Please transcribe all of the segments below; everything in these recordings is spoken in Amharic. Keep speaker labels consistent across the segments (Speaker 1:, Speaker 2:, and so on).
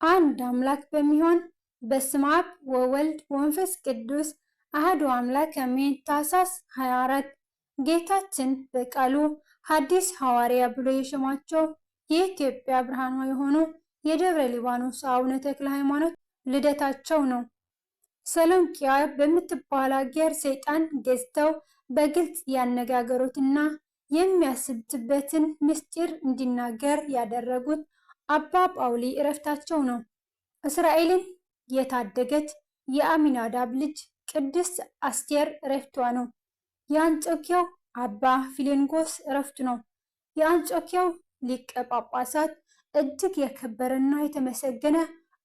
Speaker 1: አንድ አምላክ በሚሆን በስመ አብ ወወልድ ወመንፈስ ቅዱስ አሐዱ አምላክ አሜን። ታኅሳስ 24 ጌታችን በቃሉ ሐዲስ ሐዋርያ ብሎ የሾማቸው የኢትዮጵያ ብርሃኗ የሆኑ የደብረ ሊባኖስ አቡነ ተክለ ሃይማኖት ልደታቸው ነው። ሰሎንቅያ በምትባል አገር ሰይጣን ገዝተው በግልጽ ያነጋገሩትና የሚያስብበትን ምስጢር እንዲናገር ያደረጉት አባ ጳውሊ ዕረፍታቸው ነው። እስራኤልን የታደገች የአሚናዳብ ልጅ ቅድስት አስቴር ዕረፍቷ ነው። የአንጾኪያው አባ ፊሌንጎስ ዕረፍቱ ነው። የአንጾኪያው ሊቀ ጳጳሳት እጅግ የከበረና የተመሰገነ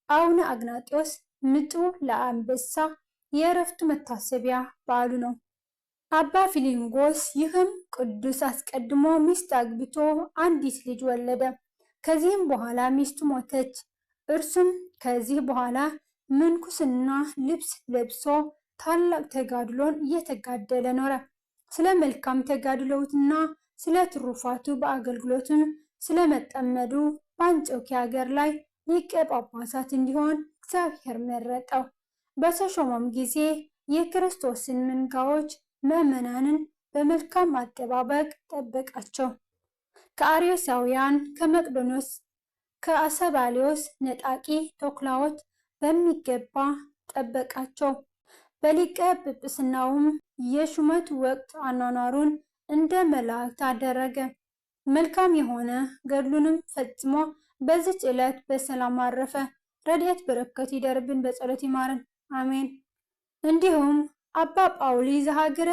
Speaker 1: አቡነ አግናጢዮስ ምጡ ለአንበሳ የዕረፍቱ መታሰቢያ በዓሉ ነው። አባ ፊሌንጎስ ይህም ቅዱስ አስቀድሞ ሚስት አግብቶ አንዲት ልጅ ወለደ። ከዚህም በኋላ ሚስቱ ሞተች። እርሱም ከዚህ በኋላ ምንኩስና ልብስ ለብሶ ታላቅ ተጋድሎን እየተጋደለ ኖረ። ስለ መልካም ተጋድሎውና ስለ ትሩፋቱ በአገልግሎቱም ስለመጠመዱ በአንጾኪያ ሀገር ላይ ሊቀ ጳጳሳት እንዲሆን እግዚአብሔር መረጠው። በተሾመም ጊዜ የክርስቶስን መንጋዎች ምዕመናንን በመልካም አጠባበቅ ጠበቃቸው። ከአርዮሳውያን፣ ከመቅዶኖስ፣ ከአሰባሊዮስ ነጣቂ ተኩላዎች በሚገባ ጠበቃቸው። በሊቀ ጵጵስናውም የሹመት ወቅት አኗኗሩን እንደ መላእክት አደረገ። መልካም የሆነ ገድሉንም ፈጽሞ በዚች ዕለት በሰላም አረፈ። ረድኤት በረከት ይደርብን፣ በጸሎት ይማረን፣ አሜን። እንዲሁም አባ ጳውሊ ዘሀገረ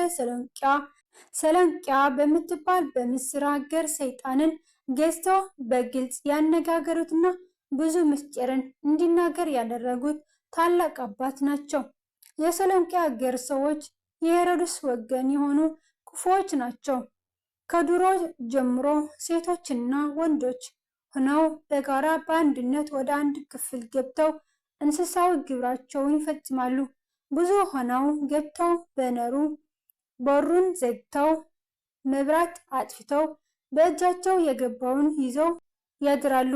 Speaker 1: ሰሎንቅያ በምትባል በምስር ሀገር ሰይጣንን ገዝተው በግልጽ ያነጋገሩትና ብዙ ምስጢርን እንዲናገር ያደረጉት ታላቅ አባት ናቸው። የሰሎንቅያ ሀገር ሰዎች የሄሮድስ ወገን የሆኑ ክፉዎች ናቸው። ከድሮ ጀምሮ ሴቶችና ወንዶች ሆነው በጋራ በአንድነት ወደ አንድ ክፍል ገብተው እንስሳዊ ግብራቸውን ይፈጽማሉ። ብዙ ሆነው ገብተው በሩን ዘግተው መብራት አጥፍተው በእጃቸው የገባውን ይዘው ያድራሉ።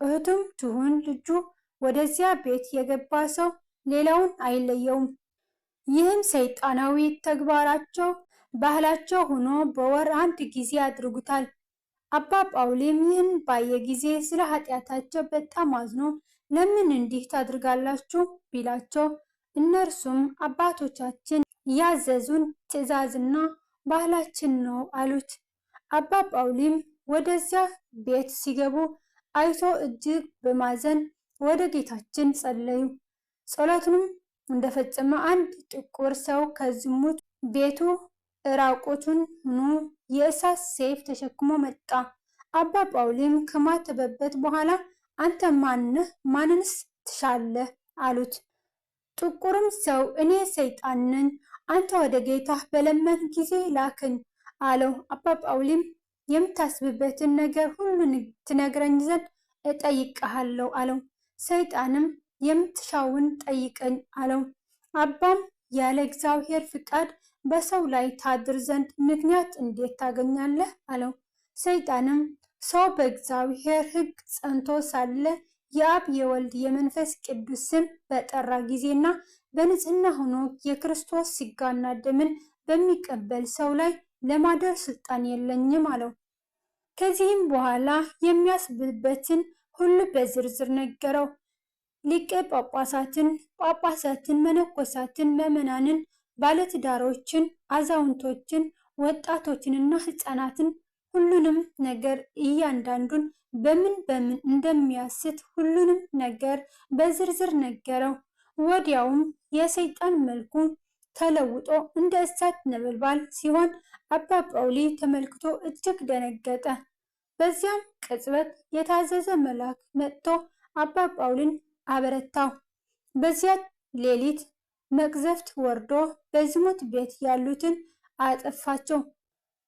Speaker 1: እህቱም ትሁን ልጁ ወደዚያ ቤት የገባ ሰው ሌላውን አይለየውም። ይህም ሰይጣናዊ ተግባራቸው ባህላቸው ሆኖ በወር አንድ ጊዜ ያድርጉታል። አባ ጳውሊም ይህን ባየ ጊዜ ስለ ኃጢአታቸው በጣም አዝኖ ለምን እንዲህ ታድርጋላችሁ ቢላቸው እነርሱም አባቶቻችን ያዘዙን ትእዛዝና ባህላችን ነው አሉት። አባ ጳውሊም ወደዚያ ቤት ሲገቡ አይቶ እጅግ በማዘን ወደ ጌታችን ጸለዩ። ጸሎቱንም እንደፈጸመ አንድ ጥቁር ሰው ከዝሙት ቤቱ ራቁቱን ሆኖ የእሳት ሰይፍ ተሸክሞ መጣ። አባ ጳውሊም ከማተበበት በኋላ አንተ ማንህ? ማንንስ ትሻለህ? አሉት። ጥቁርም ሰው እኔ ሰይጣን ነኝ፣ አንተ ወደ ጌታህ በለመን ጊዜ ላከኝ አለው። አባ ጳውሊም የምታስብበትን ነገር ሁሉ ትነግረኝ ዘንድ እጠይቅሃለሁ አለው። ሰይጣንም የምትሻውን ጠይቀኝ አለው። አባም ያለ እግዚአብሔር ፍቃድ በሰው ላይ ታድር ዘንድ ምክንያት እንዴት ታገኛለህ አለው። ሰይጣንም ሰው በእግዚአብሔር ሕግ ጸንቶ ሳለ የአብ የወልድ የመንፈስ ቅዱስ ስም በጠራ ጊዜና በንጽህና ሆኖ የክርስቶስ ሥጋና ደምን በሚቀበል ሰው ላይ ለማደር ስልጣን የለኝም አለው። ከዚህም በኋላ የሚያስብበትን ሁሉ በዝርዝር ነገረው። ሊቀ ጳጳሳትን፣ መነኮሳትን፣ ምዕመናንን፣ ባለትዳሮችን፣ አዛውንቶችን፣ ወጣቶችንና ሕፃናትን ሁሉንም ነገር እያንዳንዱን በምን እንደሚያስት ሁሉንም ነገር በዝርዝር ነገረው። ወዲያውም የሰይጣን መልኩ ተለውጦ እንደ እሳት ነበልባል ሲሆን አባ ጳውሊ ተመልክቶ እጅግ ደነገጠ። በዚያም ቅጽበት የታዘዘ መልአክ መጥቶ አባ ጳውሊን አበረታው። በዚያ ሌሊት መቅዘፍት ወርዶ በዝሙት ቤት ያሉትን አጠፋቸው።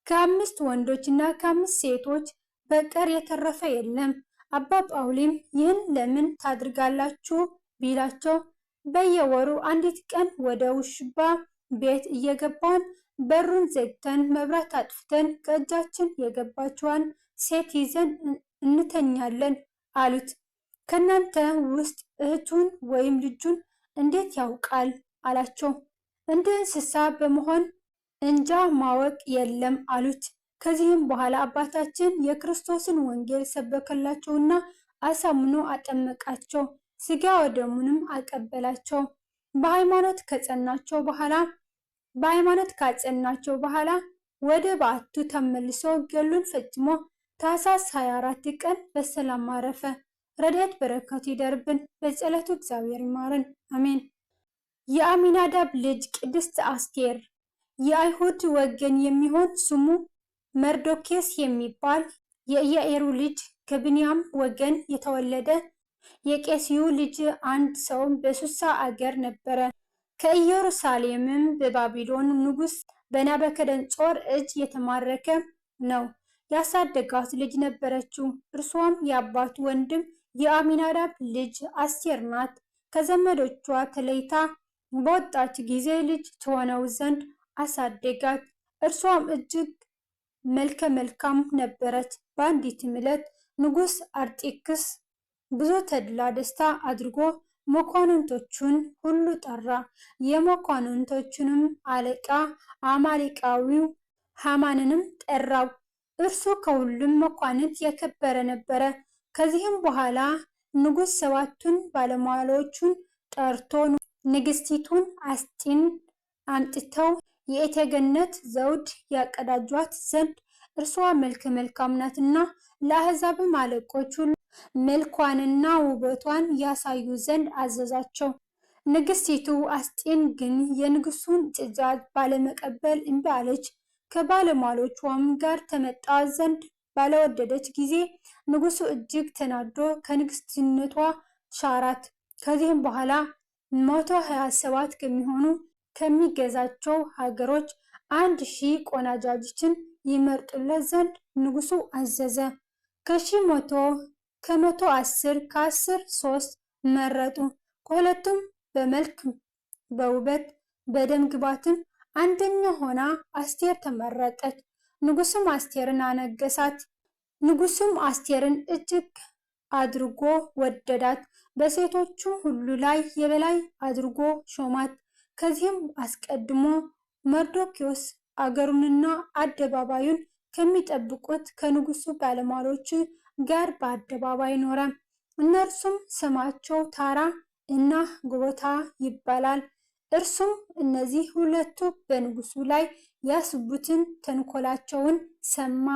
Speaker 1: ከ5 ወንዶችና ከ5 ሴቶች በቀር የተረፈ የለም። አባ ጳውሊም ይህን ለምን ታድርጋላችሁ ቢላቸው በየወሩ አንዲት ቀን ወደ ውሽባ ቤት እየገባን በሩን ዘግተን መብራት አጥፍተን ከእጃችን የገባችዋን ሴት ይዘን እንተኛለን አሉት። ከእናንተ ውስጥ እህቱን ወይም ልጁን እንዴት ያውቃል አላቸው። እንደ እንስሳ በመሆን እንጃ ማወቅ የለም አሉት። ከዚህም በኋላ አባታችን የክርስቶስን ወንጌል ሰበከላቸውና አሳምኖ አጠመቃቸው፣ ሥጋ ወደሙንም አቀበላቸው። በሃይማኖት ካጸናቸው በኋላ ወደ በዓቱ ተመልሶ ገድሉን ፈጽሞ ታኅሳስ 24 ቀን በሰላም አረፈ። ረድኤት በረከቱ ይደርብን፣ በጸሎቱ እግዚአብሔር ይማረን፣ አሜን። የአሚናዳብ ልጅ ቅድስት አስቴር። የአይሁድ ወገን የሚሆን ስሙ መርዶክዮስ የሚባል የኢያኢሩ ልጅ ከብንያም ወገን የተወለደ የቄስዩ ልጅ አንድ ሰው በሱሳ አገር ነበረ። ከኢየሩሳሌምም በባቢሎን ንጉሥ በናቡከደነፆር እጅ የተማረከ ነው። ያሳደጋት ልጅ ነበረችው። እርሷም የአባቱ ወንድም የአሚናዳብ ልጅ አስቴር ናት። ከዘመዶቿ ተለይታ በወጣች ጊዜ ልጅ ትሆነው ዘንድ አሳደጋት። እርሷም እጅግ መልከ መልካም ነበረች። በአንዲትም ዕለት ንጉሥ አርጤክስስ ብዙ ተድላ ደስታ አድርጎ መኳንንቶቹን ሁሉ ጠራ። የመኳንንቶቹንም አለቃ አማሌቃዊው ሃማንንም ጠራው። እርሱ ከሁሉም መኳንንት የከበረ ነበረ። ከዚህም በኋላ ንጉሥ ሰባቱን ባለሟሎቹን ጠርቶ ንግሥቲቱን አስጢን አምጥተው የእቴጌነት ዘውድ ያቀዳጇት ዘንድ እርሷ መልከ መልካም ናትና ለአሕዛብም አለቆች ሁሉ መልኳንና ውበቷን ያሳዩ ዘንድ አዘዛቸው። ንግሥቲቱ አስጢን ግን የንጉሡን ትእዛዝ ባለመቀበል እምቢ አለች። ከባለሟሎቿም ጋር ተመጣ ዘንድ ባለወደደች ጊዜ ንጉሡ እጅግ ተናዶ ከንግሥትነቷ ሻራት። ከዚህም በኋላ 127 ከሚሆኑ ከሚገዛቸው ሀገሮች 1000 ቆነጃጅትን ይመርጡለት ዘንድ ንጉሡ አዘዘ። ከ110 3 መረጡ። ከሁለቱም በመልክ በውበት በደም ግባትም አንደኛ ሆና አስቴር ተመረጠች። ንጉሡም አስቴርን አነገሳት። ንጉሡም አስቴርን እጅግ አድርጎ ወደዳት። በሴቶቹ ሁሉ ላይ የበላይ አድርጎ ሾማት። ከዚህም አስቀድሞ መርዶክዮስ አገሩንና አደባባዩን ከሚጠብቁት ከንጉሡ ባለሟሎች ጋር በአደባባይ ኖረ። እነርሱም ስማቸው ታራ እና ጎታ ይባላል። እርሱም እነዚህ ሁለቱ በንጉሡ ላይ ያስቡትን ተንኮላቸውን ሰማ።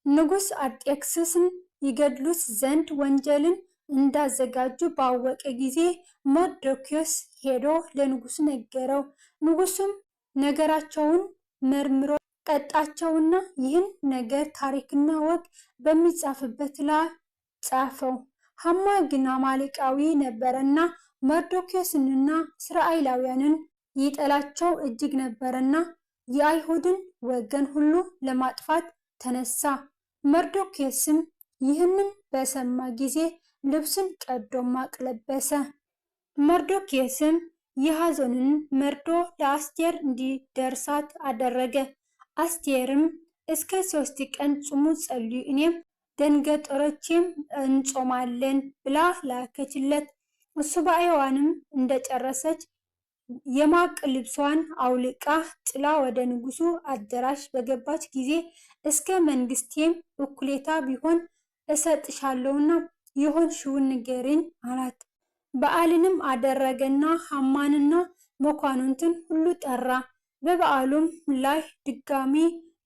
Speaker 1: ንጉሥ አርጤክስስን ይገድሉት ዘንድ ወንጀልን እንዳዘጋጁ ባወቀ ጊዜ መርዶክዮስ ሄዶ ለንጉሡ ነገረው። ንጉሡም ነገራቸውን መርምሮ ቀጣቸውና ይህን ነገር ታሪክና ወግ በሚጻፍበት ላይ ጻፈው። ሃማ ግን አማሌቃዊ ነበረና መርዶክዮስንና እስራኤላውያንን ይጠላቸው እጅግ ነበረና የአይሁድን ወገን ሁሉ ለማጥፋት ተነሳ። መርዶክዮስም ይህንን በሰማ ጊዜ ልብሱን ቀዶ ማቅ ለበሰ። መርዶክዮስም የሐዘኑን መርዶ ለአስቴር እንዲደርሳት አደረገ። አስቴርም እስከ 3 ቀን ጹሙ፣ ጸልዩ፣ እኔም ደንገጥሮቼም እንጾማለን ብላ ላከችለት። ሱባዔዋንም እንደጨረሰች የማቅ ልብሷን አውልቃ ጥላ ወደ ንጉሡ አዳራሽ በገባች ጊዜ እስከ መንግስቴም እኩሌታ ቢሆን እሰጥሻለሁና የሆንሽውን ንገሪኝ አላት። በዓልንም አደረገና ሃማንና መኳንንትን ሁሉ ጠራ። በበዓሉም ላይ ድጋሚ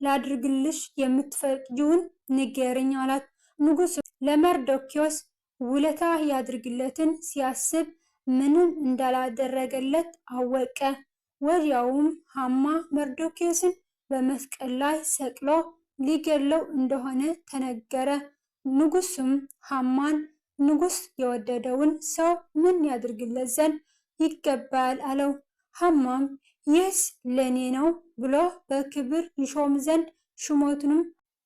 Speaker 1: ላድርግልሽ የምትፈቅጂውን ንገሪኝ አላት። ንጉሡ ለመርዶክዮስ ውለታ ያድርግለትን ሲያስብ ምንም እንዳላደረገለት አወቀ። ወዲያውም ሃማ መርዶክዮስን በመስቀል ላይ ሰቅሎ ሊገድለው እንደሆነ ተነገረ። ንጉሡም ሃማን ንጉሥ የወደደውን ሰው ምን ያድርግለት ዘንድ ይገባል አለው። ሃማም ይህስ ለእኔ ነው ብሎ በክብር ይሾም ዘንድ ሹመቱንም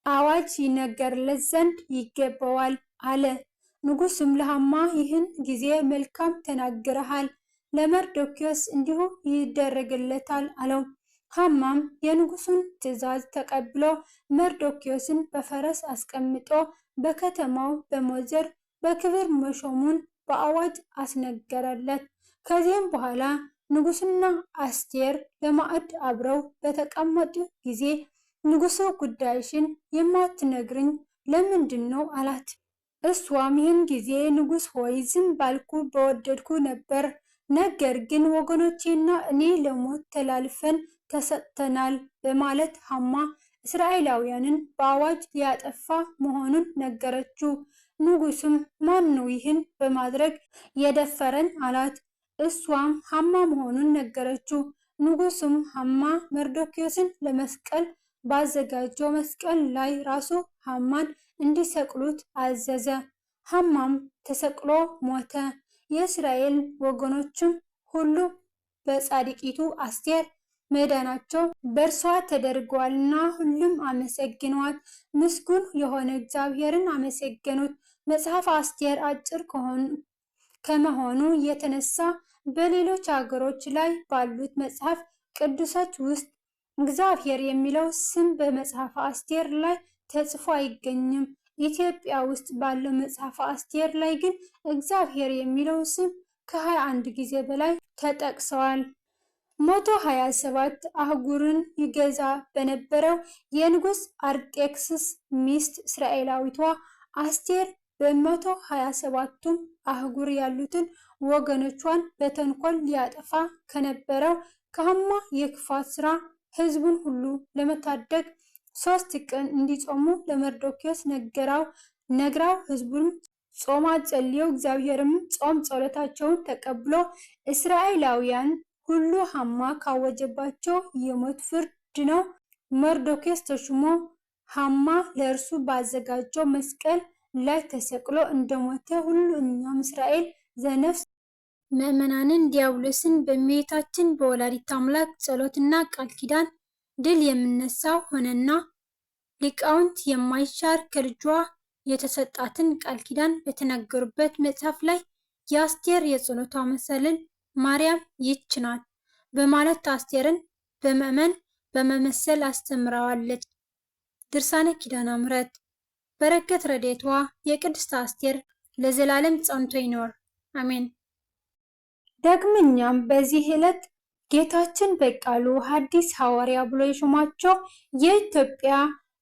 Speaker 1: አዋጅ ይነገርለት ዘንድ ይገባዋል አለ። ንጉሡም ለሃማ ይህን ጊዜ መልካም ተናግረሃል፣ ለመርዶክዮስ እንዲሁ ይደረግለታል አለው። ሃማም የንጉሡን ትእዛዝ ተቀብሎ መርዶክዮስን በፈረስ አስቀምጦ በከተማው በሞዘር በክብር መሾሙን በአዋጅ አስነገረለት። ከዚህም በኋላ ንጉሥና አስቴር ለማዕድ አብረው በተቀመጡ ጊዜ ንጉሡ ጉዳይሽን የማትነግርኝ ለምንድን ነው አላት። እሷም ይህን ጊዜ ንጉሥ ሆይ ዝም ባልኩ በወደድኩ ነበር፣ ነገር ግን ወገኖቼና እኔ ለሞት ተላልፈን ተሰጥተናል በማለት ሐማ እስራኤላውያንን በአዋጅ ሊያጠፋ መሆኑን ነገረችው። ንጉሡም ማን ነው ይህን በማድረግ የደፈረን አላት። እሷም ሐማ መሆኑን ነገረችው። ንጉሡም ሐማ መርዶክዮስን ለመስቀል ባዘጋጀው መስቀል ላይ ራሱ ሐማን እንዲሰቅሉት አዘዘ። ሐማም ተሰቅሎ ሞተ። የእስራኤል ወገኖችም ሁሉ በጻድቂቱ አስቴር መዳናቸው በእርሷ ተደርጓልና ሁሉም አመሰግነዋት። ምስጉን የሆነ እግዚአብሔርን አመሰገኑት። መጽሐፍ አስቴር አጭር ከመሆኑ የተነሳ በሌሎች አገሮች ላይ ባሉት መጽሐፍ ቅዱሶች ውስጥ እግዚአብሔር የሚለው ስም በመጽሐፍ አስቴር ላይ ተጽፎ አይገኝም። ኢትዮጵያ ውስጥ ባለው መጽሐፍ አስቴር ላይ ግን እግዚአብሔር የሚለው ስም ከ21 ጊዜ በላይ ተጠቅሰዋል። 127 አህጉርን ይገዛ በነበረው የንጉሥ አርጤክስስ ሚስት እስራኤላዊቷ አስቴር በ127ቱም አህጉር ያሉትን ወገኖቿን በተንኮል ሊያጠፋ ከነበረው ከሐማ የክፋት ሥራ ሕዝቡን ሁሉ ለመታደግ 3 ቀን እንዲጾሙ ለመርዶክዮስ ነግራው ሕዝቡን ጾማ ጸልየው እግዚአብሔርም ጾም ጸሎታቸውን ተቀብሎ እስራኤላውያን ሁሉ ሐማ ካወጀባቸው የሞት ፍርድ ነው መርዶክዮስ ተሹሞ ሐማ ለእርሱ ባዘጋጀው መስቀል ላይ ተሰቅሎ እንደሞተ ሁሉ እኛም እስራኤል ዘነፍስ ምዕመናንን ዲያብሎስን በእመቤታችን በወላዲተ አምላክ ጸሎትና ቃል ኪዳን ድል የምነሳው ሆነና ሊቃውንት የማይሻር ከልጇ የተሰጣትን ቃል ኪዳን በተናገሩበት መጽሐፍ ላይ የአስቴር የጸሎቷ መሰላል ማርያም ይህች ናት በማለት አስቴርን በመእመን በመመሰል አስተምራዋለች። ድርሳነ ኪዳነ ምሕረት። በረከት ረድኤቷ የቅድስት አስቴር ለዘላለም ጸንቶ ይኖር አሜን። ዳግመኛም በዚህ ዕለት ጌታችን በቃሉ ሐዲስ ሐዋርያ ብሎ የሾማቸው የኢትዮጵያ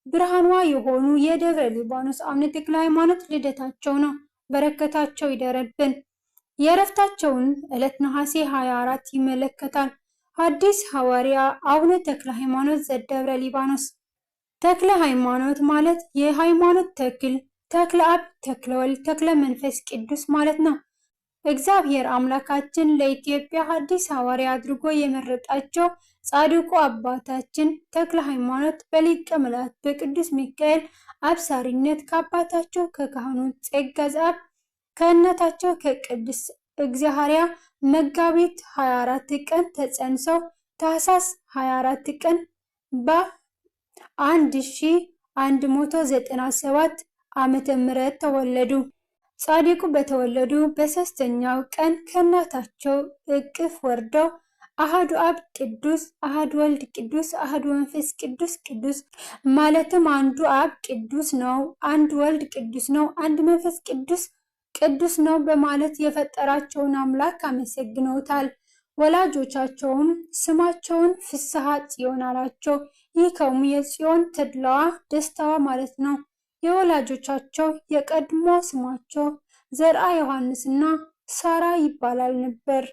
Speaker 1: ብርሃኗ የሆኑ የደብረ ሊባኖስ አቡነ ተክለ ሃይማኖት ልደታቸው ነው። በረከታቸው ይደረብን። የዕረፍታቸውን ዕለት ነሐሴ 24 ይመለከታል። ሐዲስ ሐዋርያ አቡነ ተክለ ሃይማኖት ዘደብረ ሊባኖስ። ተክለ ሃይማኖት ማለት የሃይማኖት ተክል፣ ተክለ አብ፣ ተክለ ወልድ፣ ተክለ መንፈስ ቅዱስ ማለት ነው። እግዚአብሔር አምላካችን ለኢትዮጵያ ሐዲስ ሐዋርያ አድርጎ የመረጣቸው ጻድቁ አባታችን ተክለ ሃይማኖት በሊቀ መላእክት በቅዱስ ሚካኤል አብሳሪነት ከአባታቸው ከካህኑ ጸጋ ዘአብ ከእናታቸው ከቅድስት እግዚአብሔር መጋቢት 24 ቀን ተጸንሰው ታኅሳስ 24 ቀን በ1197 ዓመተ ምህረት ተወለዱ። ጻድቁ በተወለዱ በ3ኛው ቀን ከእናታቸው እቅፍ ወርደው አሐዱ አብ ቅዱስ፣ አሐዱ ወልድ ቅዱስ፣ አሐዱ መንፈስ ቅዱስ ቅዱስ ማለትም አንዱ አብ ቅዱስ ነው፣ አንድ ወልድ ቅዱስ ነው፣ አንድ መንፈስ ቅዱስ ቅዱስ ነው በማለት የፈጠራቸውን አምላክ አመሰግነውታል። ወላጆቻቸውም ስማቸውን ፍስሐ ጽዮን አላቸው። ይኸውም የጽዮን ተድላዋ ደስታዋ ማለት ነው። የወላጆቻቸው የቀድሞ ስማቸው ዘርአ ዮሐንስና ሳራ ይባላል ነበር።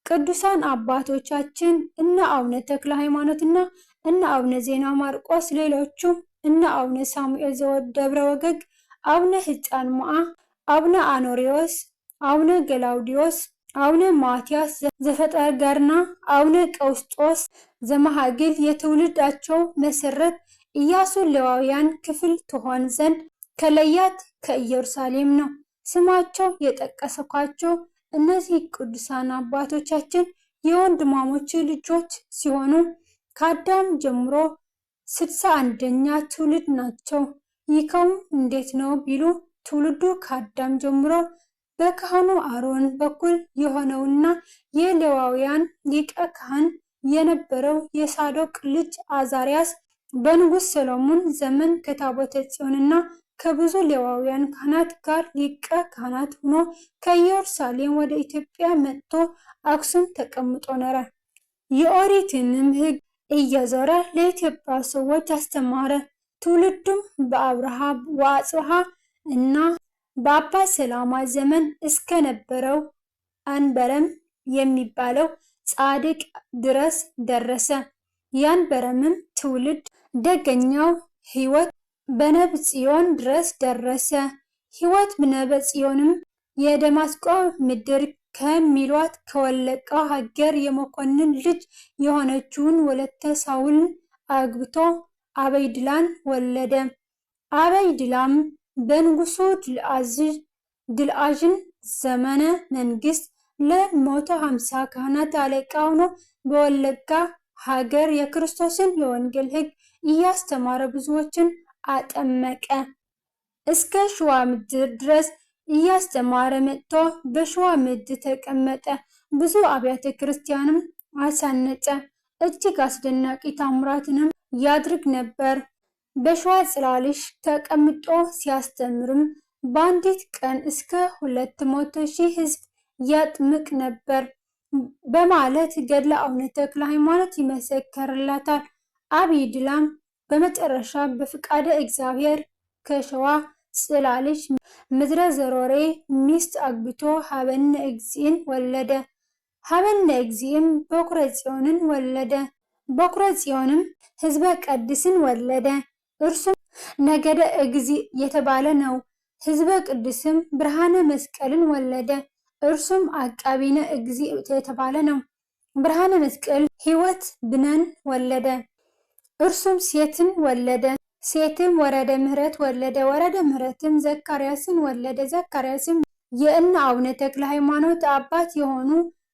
Speaker 1: ቅዱሳን አባቶቻችን እነ አቡነ ተክለ ሃይማኖትና እነ አቡነ ዜና ማርቆስ፣ ሌሎቹም እነ አቡነ ሳሙኤል ዘደብረ ወገግ፣ አቡነ ሕፃን ሞዓ፣ አቡነ አኖሪዎስ፣ አቡነ ገላውዲዮስ፣ አቡነ ማትያስ ዘፈጠርጋርና አቡነ ቀውስጦስ ዘመሃግል የትውልዳቸው መሰረት ኢያሱ ሌዋውያን ክፍል ትሆን ዘንድ ከለያት ከኢየሩሳሌም ነው። ስማቸው የጠቀስኳቸው እነዚህ ቅዱሳን አባቶቻችን የወንድማሞች ልጆች ሲሆኑ ከአዳም ጀምሮ 61ኛ ትውልድ ናቸው። ይኸውም እንዴት ነው ቢሉ ትውልዱ ከአዳም ጀምሮ በካህኑ አሮን በኩል የሆነውና የሌዋውያን ሊቀ ካህን የነበረው የሳዶቅ ልጅ አዛሪያስ በንጉሥ ሰሎሞን ዘመን ከታቦተ ጽዮንና ከብዙ ሌዋውያን ካህናት ጋር ሊቀ ካህናት ሆኖ ከኢየሩሳሌም ወደ ኢትዮጵያ መጥቶ አክሱም ተቀምጦ ኖረ። የኦሪትንም ሕግ እየዞረ ለኢትዮጵያ ሰዎች አስተማረ። ትውልዱም በአብርሃ ወአጽብሃ እና በአባ ሰላማ ዘመን እስከነበረው አንበረም የሚባለው ጻድቅ ድረስ ደረሰ። የአንበረምም ትውልድ ደገኛው ሕይወት በነብጽዮን ድረስ ደረሰ። ሕይወት በነብጽዮንም የደማስቆ ምድር ከሚሏት ከወለቃ ሀገር የመኮንን ልጅ የሆነችውን ወለተ ሳውልን አግብቶ አበይድላን ወለደ። አበይድላም በንጉሱ ድልአዥን ዘመነ መንግስት ለ150 ካህናት አለቃ ሆኖ በወለጋ ሀገር የክርስቶስን የወንጌል ሕግ እያስተማረ ብዙዎችን አጠመቀ። እስከ ሸዋ ምድር ድረስ እያስተማረ መጥቶ በሸዋ ምድር ተቀመጠ። ብዙ አብያተ ክርስቲያንም አሳነጸ። እጅግ አስደናቂ ታምራትንም ያድርግ ነበር። በሸዋ ጽላልሽ ተቀምጦ ሲያስተምርም በአንዲት ቀን እስከ 200,000 ሕዝብ ያጥምቅ ነበር በማለት ገድለ አቡነ ተክለ ሃይማኖት ይመሰክርላታል። አብይድላም በመጨረሻ በፍቃደ እግዚአብሔር ከሸዋ ጽላልሽ ምድረ ዘሮሬ ሚስት አግብቶ ሀበነ እግዚእን ወለደ። ሀበነ እግዚእም በኩረ ጽዮንን ወለደ። በኩረ ጽዮንም ህዝበ ቀድስን ወለደ። እርሱም ነገደ እግዚእ የተባለ ነው። ህዝበ ቅዱስም ብርሃነ መስቀልን ወለደ። እርሱም አቃቢነ እግዚእ የተባለ ነው። ብርሃነ መስቀል ሕይወት ብነን ወለደ። እርሱም ሴትን ወለደ። ሴትም ወረደ ምህረት ወለደ። ወረደ ምህረትም ዘካርያስን ወለደ። ዘካርያስም የእነ አቡነ ተክለ ሃይማኖት አባት የሆኑ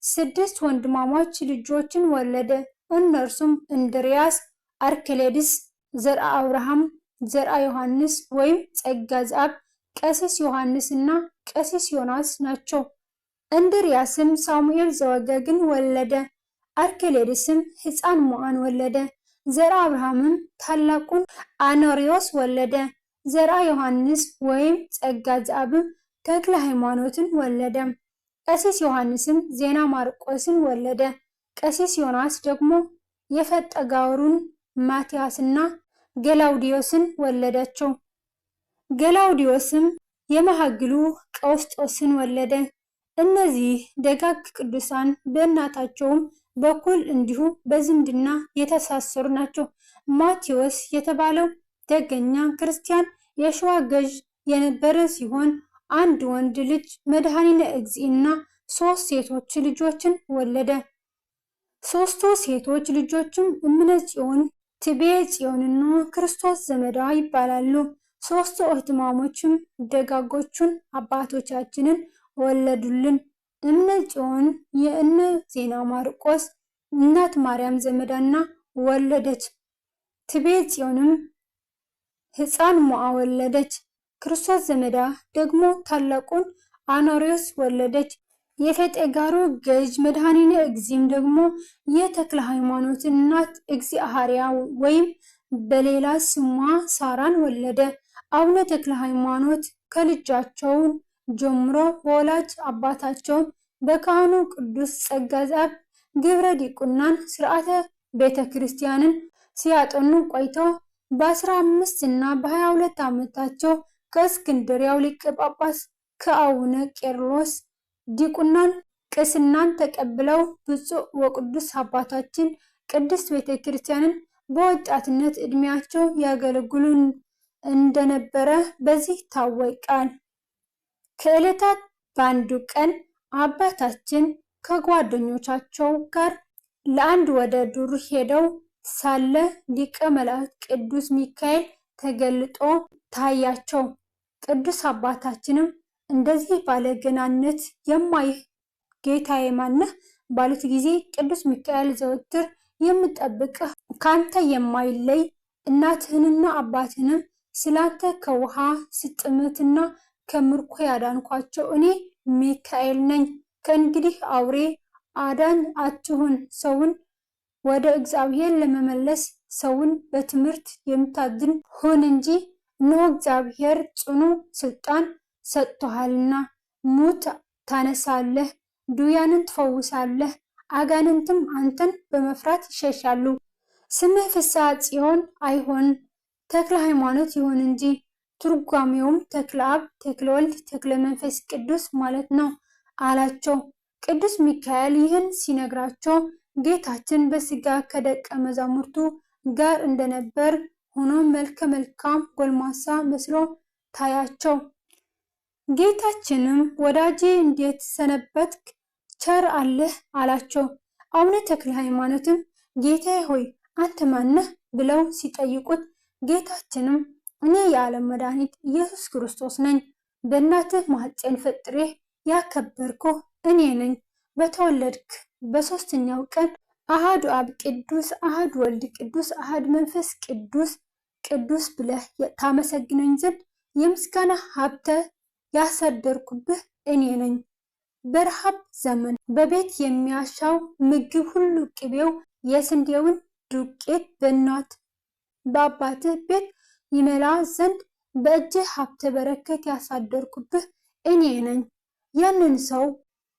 Speaker 1: 6 ወንድማማች ልጆችን ወለደ። እነርሱም እንድርያስ፣ አርክሌድስ፣ ዘርአ አብርሃም፣ ዘርአ ዮሐንስ ወይም ጸጋ ዘአብ፣ ቀሲስ ዮሐንስ እና ቀሲስ ዮናስ ናቸው። እንድርያስም ሳሙኤል ዘወገግን ወለደ። አርክሌድስም ሕፃን ሞዓን ወለደ። ዘርአ አብርሃምም ታላቁን አኖሪዎስ ወለደ። ዘርአ ዮሐንስ ወይም ጸጋ ዘአብም ተክለ ሃይማኖትን ወለደ። ቀሲስ ዮሐንስም ዜና ማርቆስን ወለደ። ቀሲስ ዮናስ ደግሞ የፈጠጋውሩን ማቲያስና ገላውዲዮስን ወለዳቸው። ገላውዲዮስም የመሃግሉ ቀውስጦስን ወለደ። እነዚህ ደጋግ ቅዱሳን በእናታቸውም በኩል እንዲሁ በዝምድና የተሳሰሩ ናቸው። ማቴዎስ የተባለው ደገኛ ክርስቲያን የሸዋ ገዥ የነበረ ሲሆን አንድ ወንድ ልጅ መድኃኒነ እግዚእ እና 3 ሴቶች ልጆችን ወለደ። 3ቱ ሴቶች ልጆችም እምነ ጽዮን፣ ትቤ ጽዮንና ክርስቶስ ዘመዳ ይባላሉ። 3ቱ እህትማሞችም ደጋጎቹን አባቶቻችንን ወለዱልን። እምነ ጽዮን የእነ ዜና ማርቆስ እናት ማርያም ዘመዳና ወለደች። ትቤ ጽዮንም ሕፃን ሞዓ ወለደች። ክርስቶስ ዘመዳ ደግሞ ታላቁን አኖሪዎስ ወለደች። የፈጠጋሩ ገዥ መድኃኒነ እግዚእም ደግሞ የተክለ ሃይማኖት እናት እግዚአብሔር ወይም በሌላ ስሟ ሳራን ወለደ። አቡነ ተክለ ሃይማኖት ከልጃቸውን ጀምሮ በወላጅ አባታቸውን በካህኑ ቅዱስ ጸጋ ዘአብ ግብረ ዲቁናን ስርዓተ ቤተ ክርስቲያንን ሲያጠኑ ቆይተው በ15 እና በ22 ዓመታቸው ከእስክንድርያው ሊቀ ጳጳስ ከአቡነ ቄርሎስ ዲቁናን ቅስናን ተቀብለው ብፁዕ ወቅዱስ አባታችን ቅድስት ቤተ ክርስቲያንን በወጣትነት ዕድሜያቸው ያገለግሉ እንደነበረ በዚህ ይታወቃል። ከዕለታት በአንዱ ቀን አባታችን ከጓደኞቻቸው ጋር ለአንድ ወደ ዱር ሄደው ሳለ ሊቀ መላእክት ቅዱስ ሚካኤል ተገልጦ ታያቸው። ቅዱስ አባታችንም እንደዚህ ባለ ገናነት የማይህ ጌታዬ ማነህ ባሉት ጊዜ ቅዱስ ሚካኤል ዘወትር የምጠብቅህ ካንተ የማይለይ እናትህንና አባትህንም ስላንተ ከውሃ ስጥመትና ከምርኮ ያዳንኳቸው እኔ ሚካኤል ነኝ። ከእንግዲህ አውሬ አዳኝ አትሁን፣ ሰውን ወደ እግዚአብሔር ለመመለስ ሰውን በትምህርት የምታድን ሁን እንጂ እነሆ እግዚአብሔር ጽኑ ስልጣን ሰጥቶሃልና ሙት ታነሳለህ፣ ድውያንን ትፈውሳለህ፣ አጋንንትም አንተን በመፍራት ይሸሻሉ። ስምህ ፍስሐ ጽዮን አይሆን ተክለ ሃይማኖት ይሁን እንጂ። ትርጓሜውም ተክለ አብ፣ ተክለ ወልድ፣ ተክለ መንፈስ ቅዱስ ማለት ነው አላቸው። ቅዱስ ሚካኤል ይህን ሲነግራቸው ጌታችን በስጋ ከደቀ መዛሙርቱ ጋር እንደነበር ሆኖ መልከ መልካም ጎልማሳ መስሎ ታያቸው። ጌታችንም ወዳጄ እንዴት ሰነበትክ? ቸር አለህ አላቸው። አቡነ ተክለ ሃይማኖትም ጌታዬ ሆይ አንተ ማነህ ብለው ሲጠይቁት ጌታችንም እኔ የዓለም መድኃኒት ኢየሱስ ክርስቶስ ነኝ። በእናትህ ማኅፀን ፈጥሬ ያከበርኩህ እኔ ነኝ። በተወለድክ በሦስተኛው ቀን አሃዱ አብ ቅዱስ፣ አሃዱ ወልድ ቅዱስ፣ አሃዱ መንፈስ ቅዱስ ብለህ ታመሰግነኝ ዘንድ የምስጋና ሀብተ ያሳደርኩብህ እኔ ነኝ። በረሃብ ዘመን በቤት የሚያሻው ምግብ ሁሉ ቅቤው የስንዴውን ዱቄት በእናት በአባትህ ቤት ይመላ ዘንድ በእጅህ ሀብተ በረከት ያሳደርኩብህ እኔ ነኝ። ያንን ሰው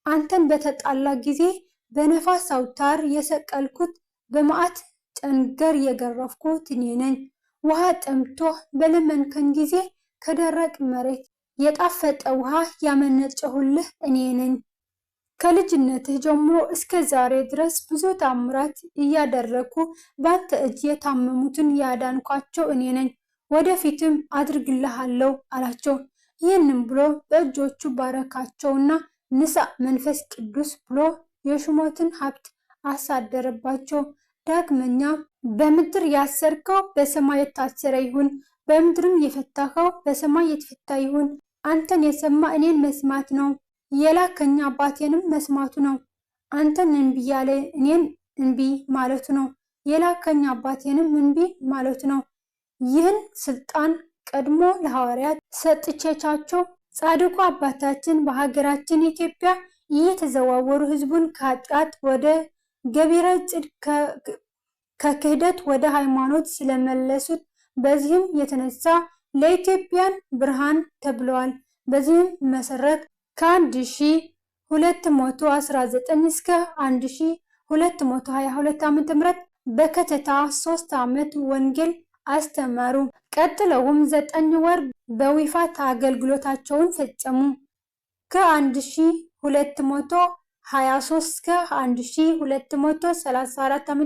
Speaker 1: አንተን በተጣላ ጊዜ በነፋስ አውታር የሰቀልኩት በመዓት ጨንገር የገረፍኩት እኔ ነኝ። ውሃ ጠምቶህ በለመንከን ጊዜ ከደረቅ መሬት የጣፈጠ ውሃ ያመነጨሁልህ እኔ ነኝ። ከልጅነትህ ጀምሮ እስከ ዛሬ ድረስ ብዙ ታምራት እያደረኩ በአንተ እጅ የታመሙትን ያዳንኳቸው እኔ ነኝ። ወደፊትም አድርግልሃለሁ አላቸው። ይህንም ብሎ በእጆቹ ባረካቸውና ንሳ መንፈስ ቅዱስ ብሎ የሹመትን ሀብት አሳደረባቸው። ዳግመኛ በምድር ያሰርከው በሰማይ የታሰረ ይሁን፣ በምድርም የፈታኸው በሰማይ የተፈታ ይሁን። አንተን የሰማ እኔን መስማት ነው፣ የላከኝ አባቴንም መስማቱ ነው። አንተን እንቢ ያለ እኔን እንቢ ማለቱ ነው፣ የላከኝ አባቴንም እንቢ ማለቱ ነው። ይህን ስልጣን ቀድሞ ለሐዋርያት ሰጥቼቻቸው ጻድቁ አባታችን በሀገራችን ኢትዮጵያ እየተዘዋወሩ ሕዝቡን ከኃጢአት ወደ ገቢረ ጽድቅ ከክህደት ወደ ሃይማኖት ስለመለሱት በዚህም የተነሳ ለኢትዮጵያን ብርሃን ተብለዋል። በዚህም መሰረት ከ1219 እስከ 1222 ዓ.ም በከተታ 3 ዓመት ወንጌል አስተማሩ። ቀጥለውም 9 ወር በዊፋት አገልግሎታቸውን ፈጸሙ። ከ1223 እስከ 1234 ዓ.ም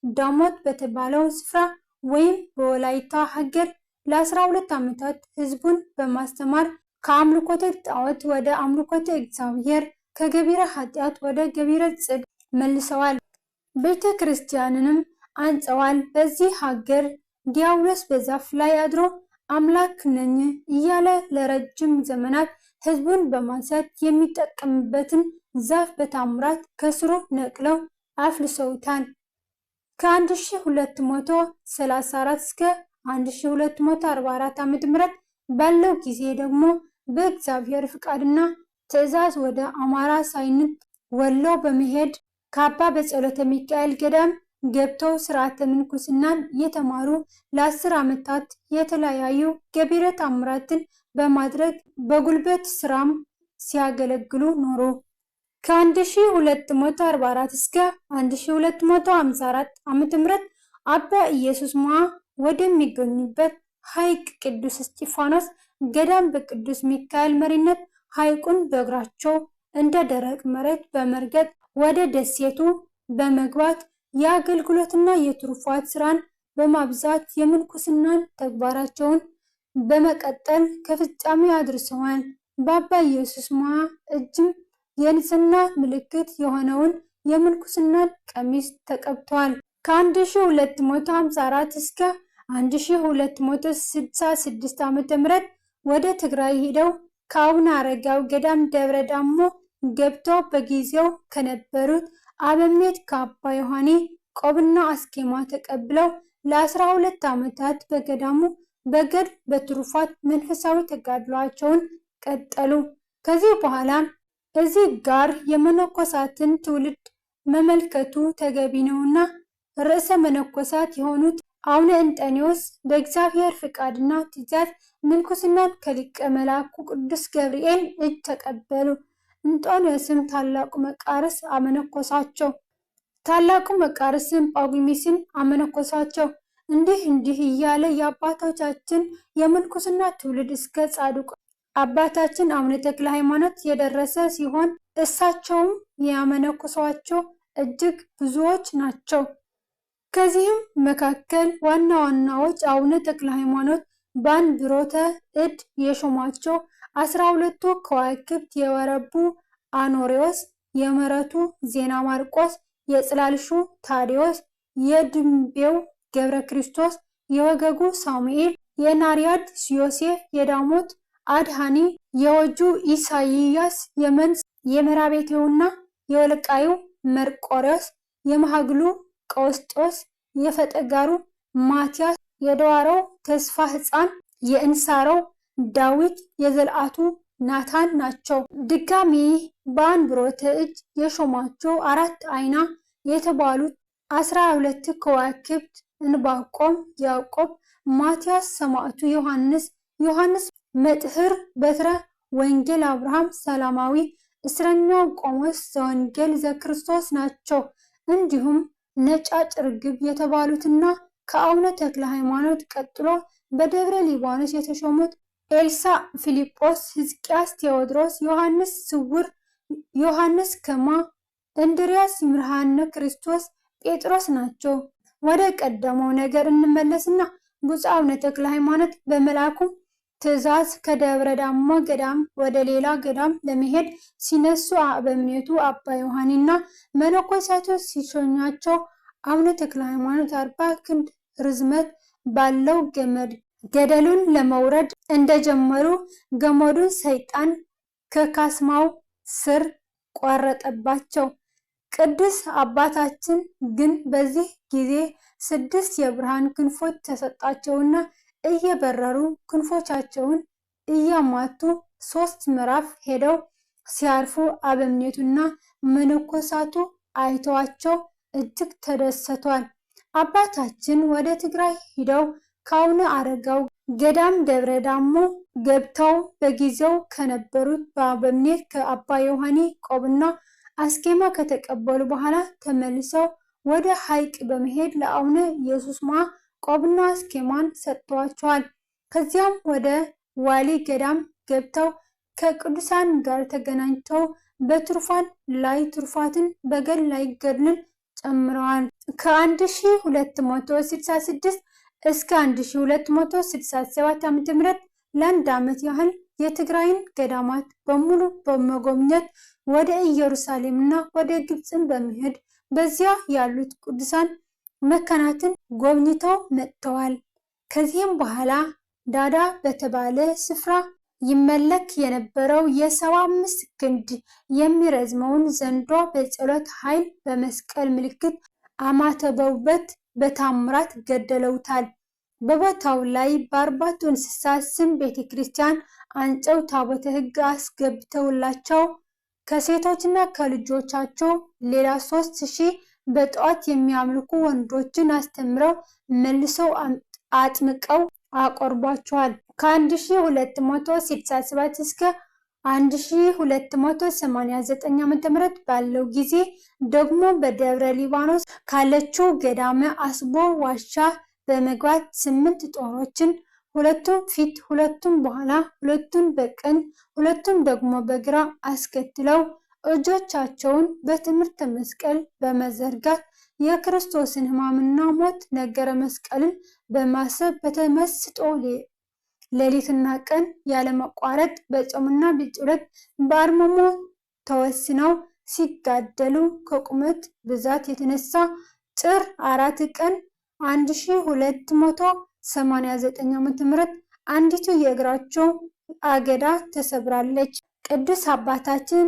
Speaker 1: ዳሞት በተባለው ስፍራ ወይም በወላይታ ሀገር ለ12 ዓመታት ህዝቡን በማስተማር ከአምልኮተ ጣዖት ወደ አምልኮተ እግዚአብሔር ከገቢረ ኃጢአት ወደ ገቢረ ጽድቅ መልሰዋል። ቤተ ክርስቲያንንም አንጸዋል። በዚህ ሀገር ዲያብሎስ በዛፍ ላይ አድሮ አምላክ ነኝ እያለ ለረጅም ዘመናት ህዝቡን በማንሳት የሚጠቀምበትን ዛፍ በታምራት ከስሩ ነቅለው አፍልሰውታል። ከ1234 እስከ 1244 ዓ.ም ባለው ጊዜ ደግሞ በእግዚአብሔር ፍቃድና ትእዛዝ ወደ አማራ ሳይንት ወሎ በመሄድ ከአባ በጸሎተ ሚካኤል ገዳም ገብተው ስርዓተ ምንኩስናን የተማሩ ለ10 ዓመታት የተለያዩ ገቢረ ተአምራትን በማድረግ በጉልበት ስራም ሲያገለግሉ ኖሩ። ከ1244 እስከ 1254 ዓ.ም አባ ኢየሱስ ሞዐ ወደሚገኙበት ሐይቅ ቅዱስ እስጢፋኖስ ገዳም በቅዱስ ሚካኤል መሪነት ሐይቁን በእግራቸው እንደ ደረቅ መሬት በመርገጥ ወደ ደሴቱ በመግባት የአገልግሎትና የትሩፋት ስራን በማብዛት የምንኩስናን ተግባራቸውን በመቀጠል ከፍጻሜ አድርሰዋል። በአባ ኢየሱስ ሞዐ እጅም የንጽሕና ምልክት የሆነውን የምንኩስናን ቀሚስ ተቀብተዋል። ከ1254 እስከ 1266 ዓ.ም ወደ ትግራይ ሄደው ከአቡነ አረጋዊ ገዳም ደብረ ዳሞ ገብተው በጊዜው ከነበሩት አበምኔት ከአባ ዮሐኔ ቆብና አስኬማ ተቀብለው ለ12 ዓመታት በገዳሙ በገድል በትሩፋት መንፈሳዊ ተጋድሏቸውን ቀጠሉ። ከዚህ በኋላ እዚህ ጋር የመነኮሳትን ትውልድ መመልከቱ ተገቢ ነውና ርዕሰ መነኮሳት የሆኑት አቡነ እንጦንዮስ በእግዚአብሔር ፍቃድና ትእዛዝ ምንኩስናን ከሊቀ መላኩ ቅዱስ ገብርኤል እጅ ተቀበሉ። እንጦንዮስም ታላቁ መቃርስ አመነኮሳቸው። ታላቁ መቃርስም ጳጉሜስን አመነኮሳቸው። እንዲህ እያለ የአባቶቻችን የምንኩስና ትውልድ እስከ ጻድቁ አባታችን አቡነ ተክለ ሃይማኖት የደረሰ ሲሆን እሳቸውም ያመነኮሷቸው እጅግ ብዙዎች ናቸው። ከዚህም መካከል ዋና ዋናዎች አቡነ ተክለ ሃይማኖት በአንብሮተ እድ የሾሟቸው 12ቱ ከዋክብት የወረቡ አኖሬዎስ፣ የመረቱ ዜና ማርቆስ፣ የጽላልሹ ታዲዮስ፣ የድንቤው ገብረ ክርስቶስ፣ የወገጉ ሳሙኤል፣ የናርያድ ዮሴፍ፣ የዳሞት አድሃኒ፣ የወጁ ኢሳይያስ፣ የመንዝ የመራቤቴውና የወልቃዩ መርቆሬዎስ፣ የመሃግሉ ቀውስጦስ፣ የፈጠጋሩ ማቲያስ፣ የደዋራው ተስፋ ሕፃን፣ የእንሳረው ዳዊት፣ የዘልአቱ ናታን ናቸው። ድጋሚ በአንብሮተ እጅ የሾሟቸው 4 አይና የተባሉት 12 ከዋክብት እንባቆም፣ ያዕቆብ፣ ማቲያስ፣ ሰማዕቱ ዮሐንስ መጥህር፣ በትረ ወንጌል፣ አብርሃም፣ ሰላማዊ፣ እስረኛው ቆሞስ ዘወንጌል ዘክርስቶስ ናቸው። እንዲሁም ነጫጭ ርግብ የተባሉትና ከአቡነ ተክለ ሃይማኖት ቀጥሎ በደብረ ሊባኖስ የተሾሙት ኤልሳ፣ ፊልጶስ፣ ሕዝቅያስ፣ ቴዎድሮስ፣ ዮሐንስ ስውር፣ ዮሐንስ ከማ፣ እንድርያስ፣ ይምርሃነ ክርስቶስ፣ ጴጥሮስ ናቸው። ወደ ቀደመው ነገር እንመለስና ብፁዕ አቡነ ተክለ ሃይማኖት በመልአኩ ትእዛዝ ከደብረ ዳሞ ገዳም ወደ ሌላ ገዳም ለመሄድ ሲነሱ አበምኔቱ አባ ዮሐንና መነኮሳቱ ሲሸኟቸው አቡነ ተክለ ሃይማኖት 40 ክንድ ርዝመት ባለው ገመድ ገደሉን ለመውረድ እንደጀመሩ ገመዱን ሰይጣን ከካስማው ስር ቆረጠባቸው። ቅዱስ አባታችን ግን በዚህ ጊዜ 6 የብርሃን ክንፎች ተሰጣቸውና እየበረሩ ክንፎቻቸውን እያማቱ 3 ምዕራፍ ሄደው ሲያርፉ አበምኔቱና መነኮሳቱ አይተዋቸው እጅግ ተደሰቷል። አባታችን ወደ ትግራይ ሂደው ከአቡነ አረጋው ገዳም ደብረ ዳሞ ገብተው በጊዜው ከነበሩት በአበምኔት ከአባ ዮሐኒ ቆብና አስኬማ ከተቀበሉ በኋላ ተመልሰው ወደ ሐይቅ በመሄድ ለአቡነ ኢየሱስማ ቆብና አስኬማን ሰጥተዋቸዋል። ከዚያም ወደ ዋሊ ገዳም ገብተው ከቅዱሳን ጋር ተገናኝተው በትሩፋን ላይ ትሩፋትን በገድል ላይ ገድልን ጨምረዋል። ከ1266 እስከ 1267 ዓ.ም ለአንድ ዓመት ያህል የትግራይን ገዳማት በሙሉ በመጎብኘት ወደ ኢየሩሳሌምና ወደ ግብፅን በመሄድ በዚያ ያሉት ቅዱሳን መካናትን ጎብኝተው መጥተዋል። ከዚህም በኋላ ዳዳ በተባለ ስፍራ ይመለክ የነበረው የ75 ክንድ የሚረዝመውን ዘንዶ በጸሎት ኃይል በመስቀል ምልክት አማተበውበት በታምራት ገደለውታል። በቦታው ላይ በ40ቱ እንስሳ ስም ቤተክርስቲያን አንጸው ታቦተ ሕግ አስገብተውላቸው ከሴቶችና ከልጆቻቸው ሌላ 3000 በጠዋት የሚያምልኩ ወንዶችን አስተምረው መልሰው አጥምቀው አቆርቧቸዋል። ከ1267 እስከ 1289 ዓ.ም ባለው ጊዜ ደግሞ በደብረ ሊባኖስ ካለችው ገዳመ አስቦ ዋሻ በመግባት 8 ጦሮችን 2ቱን ፊት 2ቱን በኋላ 2ቱን በቀኝ 2ቱን ደግሞ በግራ አስከትለው እጆቻቸውን በትምህርተ መስቀል በመዘርጋት የክርስቶስን ሕማምና ሞት ነገረ መስቀልን በማሰብ በተመስጦ ሌሊትና ቀን ያለመቋረጥ በጾምና በጸሎት በአርምሞ ተወስነው ሲጋደሉ ከቁመት ብዛት የተነሳ ጥር 4 ቀን 1289 ዓ.ም አንዲቱ የእግራቸው አገዳ ተሰብራለች። ቅዱስ አባታችን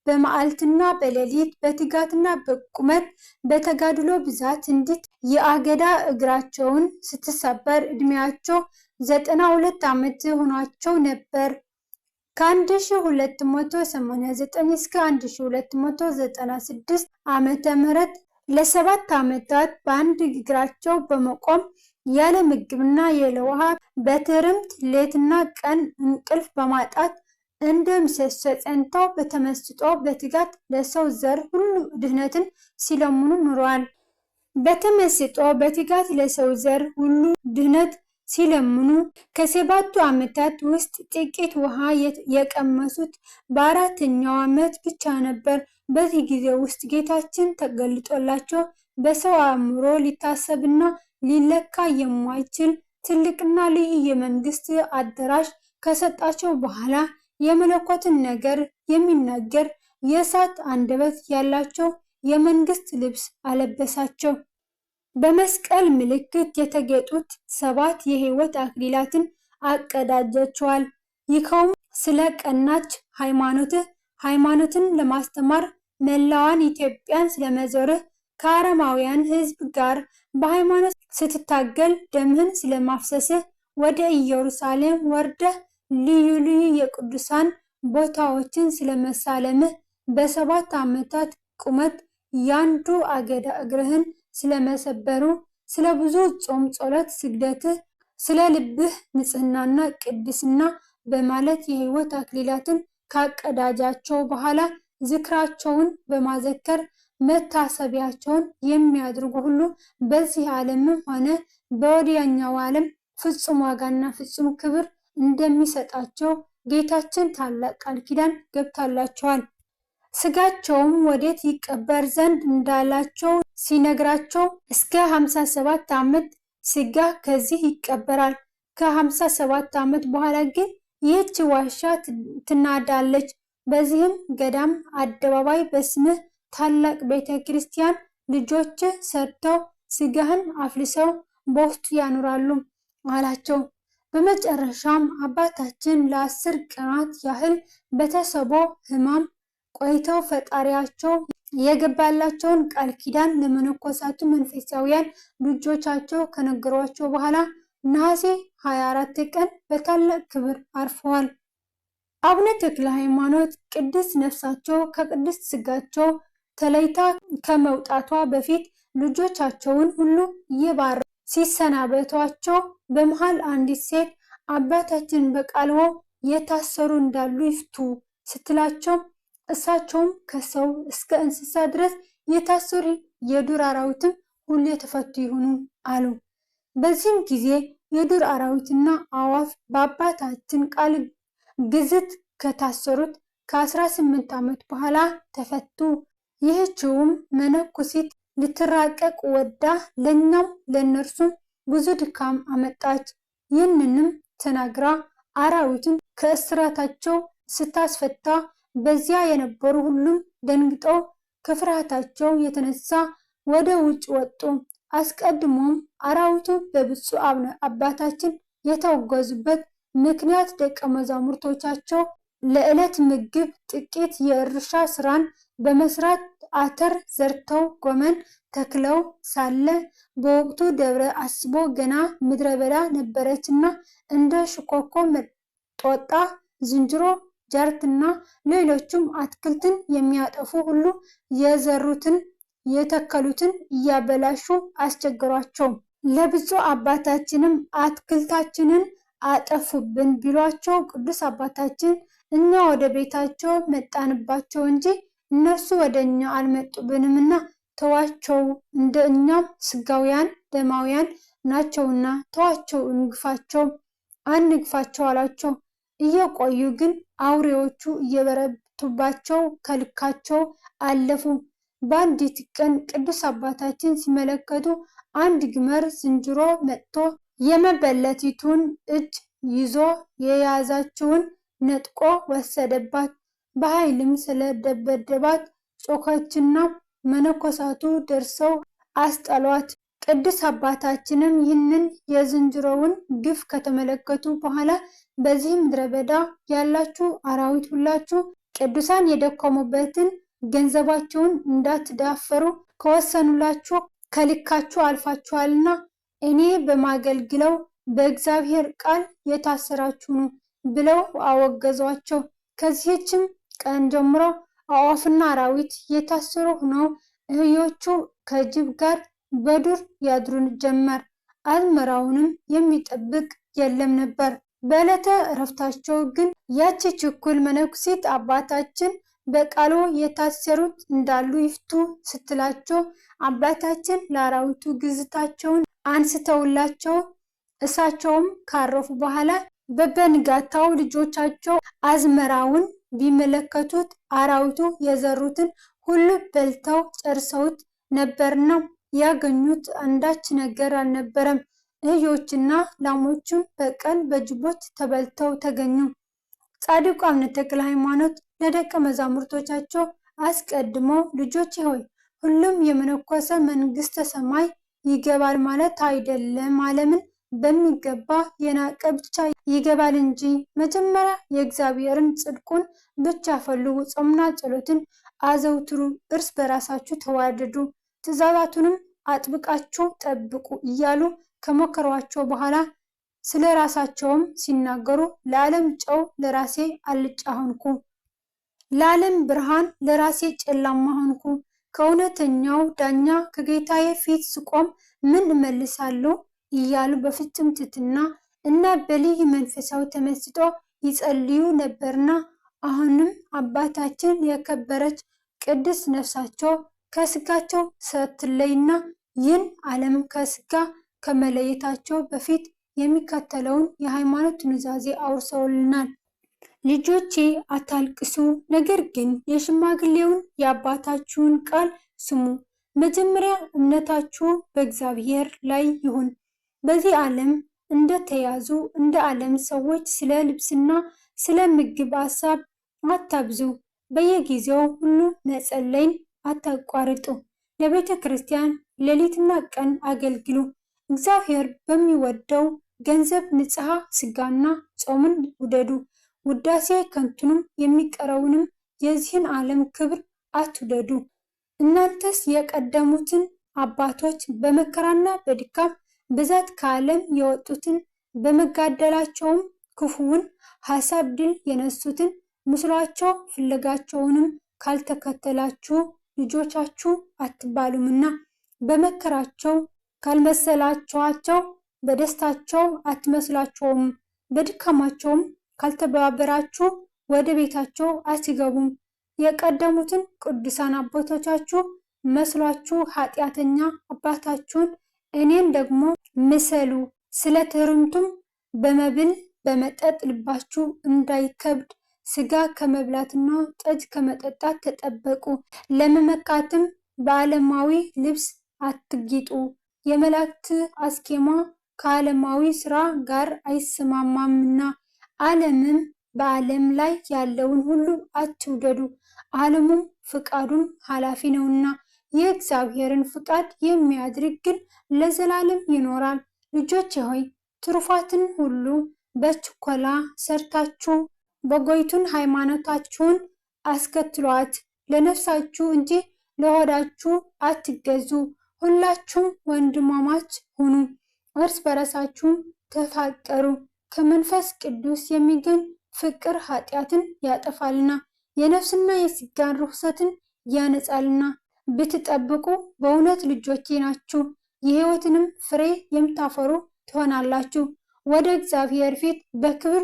Speaker 1: በመዓልትና በሌሊት በትጋትና በቁመት በተጋድሎ ብዛት እንዲት የአገዳ እግራቸውን ስትሰበር ዕድሜያቸው 92 ዓመት ሆኗቸው ነበር። ከ1289 እስከ 1296 ዓመተ ምህረት ለ7 ዓመታት በአንድ እግራቸው በመቆም ያለ ምግብና ያለ ውሃ በትርምት ሌትና ቀን እንቅልፍ በማጣት እንደ ምሰሶ ጸንተው በተመስጦ በትጋት ለሰው ዘር ሁሉ ድህነትን ሲለምኑ ኑረዋል። በተመስጦ በትጋት ለሰው ዘር ሁሉ ድህነት ሲለምኑ ከ7 ዓመታት ውስጥ ጥቂት ውሃ የቀመሱት በ4ኛው ዓመት ብቻ ነበር። በዚህ ጊዜ ውስጥ ጌታችን ተገልጦላቸው በሰው አእምሮ ሊታሰብና ሊለካ የማይችል ትልቅና ልዩ የመንግስት አዳራሽ ከሰጣቸው በኋላ የመለኮትን ነገር የሚናገር የእሳት አንደበት ያላቸው የመንግስት ልብስ አለበሳቸው። በመስቀል ምልክት የተጌጡት 7 የሕይወት አክሊላትን አቀዳጃቸዋል። ይኸውም ስለ ቀናች ሃይማኖትን ለማስተማር መላዋን ኢትዮጵያን ስለመዞርህ፣ ከአረማውያን ሕዝብ ጋር በሃይማኖት ስትታገል ደምህን ስለማፍሰስህ፣ ወደ ኢየሩሳሌም ወርደህ ልዩ ልዩ የቅዱሳን ቦታዎችን ስለመሳለምህ፣ በ7 ዓመታት ቁመት ያንዱ አገዳ እግርህን ስለመሰበሩ፣ ስለ ብዙ ጾም፣ ጸሎት፣ ስግደትህ፣ ስለ ልብህ ንጽህናና ቅድስና በማለት የሕይወት አክሊላትን ካቀዳጃቸው በኋላ ዝክራቸውን በማዘከር መታሰቢያቸውን የሚያደርጉ ሁሉ በዚህ ዓለምም ሆነ በወዲያኛው ዓለም ፍጹም ዋጋና ፍጹም ክብር እንደሚሰጣቸው ጌታችን ታላቅ ቃል ኪዳን ገብታላቸዋል። ስጋቸውም ወዴት ይቀበር ዘንድ እንዳላቸው ሲነግራቸው እስከ 57 ዓመት ስጋ ከዚህ ይቀበራል። ከ57 ዓመት በኋላ ግን ይህች ዋሻ ትናዳለች። በዚህም ገዳም አደባባይ በስምህ ታላቅ ቤተ ክርስቲያን ልጆችህ ሰርተው ስጋህን አፍልሰው በውስጡ ያኖራሉ አላቸው። በመጨረሻም አባታችን ለ10 ቀናት ያህል በተሰቦ ሕማም ቆይተው ፈጣሪያቸው የገባላቸውን ቃል ኪዳን ለመነኮሳቱ መንፈሳውያን ልጆቻቸው ከነገሯቸው በኋላ ነሐሴ 24 ቀን በታላቅ ክብር አርፈዋል። አቡነ ተክለ ሃይማኖት ቅድስት ነፍሳቸው ከቅድስት ስጋቸው ተለይታ ከመውጣቷ በፊት ልጆቻቸውን ሁሉ እየባረኩ ሲሰናበቷቸው በመሃል አንዲት ሴት አባታችን በቃልዎ የታሰሩ እንዳሉ ይፍቱ ስትላቸው እሳቸውም ከሰው እስከ እንስሳ ድረስ የታሰሩ የዱር አራዊትም ሁሉ የተፈቱ ይሁኑ አሉ። በዚህም ጊዜ የዱር አራዊትና አዕዋፍ በአባታችን ቃል ግዝት ከታሰሩት ከ18 ዓመት በኋላ ተፈቱ። ይህችውም መነኩሲት ልትራቀቅ ወዳ ለእኛም ለእነርሱም ብዙ ድካም አመጣች። ይህንንም ተናግራ አራዊቱን ከእስራታቸው ስታስፈታ በዚያ የነበሩ ሁሉም ደንግጠው ከፍርሃታቸው የተነሳ ወደ ውጭ ወጡ። አስቀድሞም አራዊቱ በብፁዕ አባታችን የተወገዙበት ምክንያት ደቀ መዛሙርቶቻቸው ለዕለት ምግብ ጥቂት የእርሻ ስራን በመስራት አተር ዘርተው ጎመን ተክለው ሳለ በወቅቱ ደብረ አስቦ ገና ምድረ በዳ ነበረችና እንደ ሽኮኮ፣ ጦጣ፣ ዝንጀሮ፣ ጃርትና ሌሎችም አትክልትን የሚያጠፉ ሁሉ የዘሩትን የተከሉትን እያበላሹ አስቸገሯቸው። ለብፁዕ አባታችንም አትክልታችንን አጠፉብን ቢሏቸው ቅዱስ አባታችን እኛ ወደ ቤታቸው መጣንባቸው እንጂ እነርሱ ወደ እኛ አልመጡብንምና ተዋቸው፣ እንደ እኛም ስጋውያን ደማውያን ናቸውና ተዋቸው፣ አንግፋቸው አላቸው። እየቆዩ ግን አውሬዎቹ እየበረቱባቸው ከልካቸው አለፉ። በአንዲት ቀን ቅዱስ አባታችን ሲመለከቱ አንድ ግመር ዝንጀሮ መጥቶ የመበለቲቱን እጅ ይዞ የያዛችውን ነጥቆ ወሰደባት። በኃይልም ስለደበደባት ጮኸችና መነኮሳቱ ደርሰው አስጠሏት። ቅዱስ አባታችንም ይህንን የዝንጀሮውን ግፍ ከተመለከቱ በኋላ በዚህ ምድረ በዳ ያላችሁ አራዊት ሁላችሁ ቅዱሳን የደከሙበትን ገንዘባቸውን እንዳትዳፈሩ ከወሰኑላችሁ ከልካችሁ አልፋችኋልና እኔ በማገልግለው በእግዚአብሔር ቃል የታሰራችሁ ነው ብለው አወገዟቸው። ከዚህችም ቀን ጀምሮ አዕዋፍና አራዊት የታሰሩ ሆነው እህዮቹ ከጅብ ጋር በዱር ያድሩን ጀመር። አዝመራውንም የሚጠብቅ የለም ነበር። በዕለተ ዕረፍታቸው ግን ያቺ ችኩል መነኩሴት አባታችን በቃሎ የታሰሩት እንዳሉ ይፍቱ ስትላቸው አባታችን ለአራዊቱ ግዝታቸውን አንስተውላቸው እሳቸውም ካረፉ በኋላ በበንጋታው ልጆቻቸው አዝመራውን ቢመለከቱት አራዊቱ የዘሩትን ሁሉ በልተው ጨርሰውት ነበርና ያገኙት አንዳች ነገር አልነበረም። እህዮችና ላሞችም በቀን በጅቦች ተበልተው ተገኙ። ጻድቁ አቡነ ተክለ ሃይማኖት ለደቀ መዛሙርቶቻቸው አስቀድመው ልጆቼ ሆይ ሁሉም የመነኮሰ መንግስተ ሰማይ ይገባል ማለት አይደለም፣ ዓለምን በሚገባ የናቀ ብቻ ይገባል እንጂ መጀመሪያ የእግዚአብሔርን ጽድቁን ብቻ ፈልጉ፣ ጾምና ጸሎትን አዘውትሩ፣ እርስ በራሳችሁ ተዋደዱ፣ ትእዛዛቱንም አጥብቃችሁ ጠብቁ እያሉ ከመከሯቸው በኋላ ስለ ራሳቸውም ሲናገሩ ለዓለም ጨው ለራሴ አልጫ ሆንኩ፣ ለዓለም ብርሃን ለራሴ ጨለማ ሆንኩ። ከእውነተኛው ዳኛ ከጌታዬ ፊት ስቆም ምን እመልሳለሁ እያሉ በፍጹም ትሕትና እና በልዩ መንፈሳዊ ተመስጦ ይጸልዩ ነበርና አሁንም አባታችን የከበረች ቅድስት ነፍሳቸው ከስጋቸው ሳትለይና ይህን ዓለም ከስጋ ከመለየታቸው በፊት የሚከተለውን የሃይማኖት ኑዛዜ አውርሰውልናል። ልጆቼ አታልቅሱ፣ ነገር ግን የሽማግሌውን የአባታችሁን ቃል ስሙ። መጀመሪያ እምነታችሁ በእግዚአብሔር ላይ ይሁን። በዚህ ዓለም እንደተያዙ እንደ ዓለም ሰዎች ስለ ልብስና ስለ ምግብ ሀሳብ አታብዙ። በየጊዜው ሁሉ መጸለይን አታቋርጡ። ለቤተ ክርስቲያን ሌሊትና ቀን አገልግሉ። እግዚአብሔር በሚወደው ገንዘብ ንጽሐ ስጋና ጾምን ውደዱ። ውዳሴ ከንቱንም የሚቀረውንም የዚህን ዓለም ክብር አትውደዱ። እናንተስ የቀደሙትን አባቶች በመከራና በድካም ብዛት ከዓለም የወጡትን በመጋደላቸውም ክፉውን ሐሳብ ድል የነሱትን ምስሏቸው ፍለጋቸውንም ካልተከተላችሁ ልጆቻችሁ አትባሉምና በመከራቸው ካልመሰላችኋቸው በደስታቸው አትመስላቸውም። በድካማቸውም ካልተባበራችሁ ወደ ቤታቸው አትገቡም። የቀደሙትን ቅዱሳን አባቶቻችሁ መስሏችሁ ኃጢአተኛ አባታችሁን እኔን ደግሞ ምሰሉ። ስለ ትርምቱም በመብል በመጠጥ ልባችሁ እንዳይከብድ ስጋ ከመብላትና ጠጅ ከመጠጣት ተጠበቁ። ለመመካትም በዓለማዊ ልብስ አትጊጡ። የመላእክት አስኬማ ከዓለማዊ ስራ ጋር አይሰማማምና። ዓለምም በዓለም ላይ ያለውን ሁሉ አትውደዱ። ዓለሙም ፍቃዱም ኃላፊ ነውና የእግዚአብሔርን ፍቃድ የሚያድርግ ግን ለዘላለም ይኖራል። ልጆቼ ሆይ ትሩፋትን ሁሉ በችኮላ ሰርታችሁ በጎይቱን ሃይማኖታችሁን አስከትሏት። ለነፍሳችሁ እንጂ ለሆዳችሁ አትገዙ። ሁላችሁም ወንድማማች ሁኑ፣ እርስ በርሳችሁም ተፋቀሩ። ከመንፈስ ቅዱስ የሚገኝ ፍቅር ኃጢአትን ያጠፋልና የነፍስና የስጋን ርኩሰትን ያነጻልና። ብትጠብቁ በእውነት ልጆቼ ናችሁ፣ የሕይወትንም ፍሬ የምታፈሩ ትሆናላችሁ። ወደ እግዚአብሔር ፊት በክብር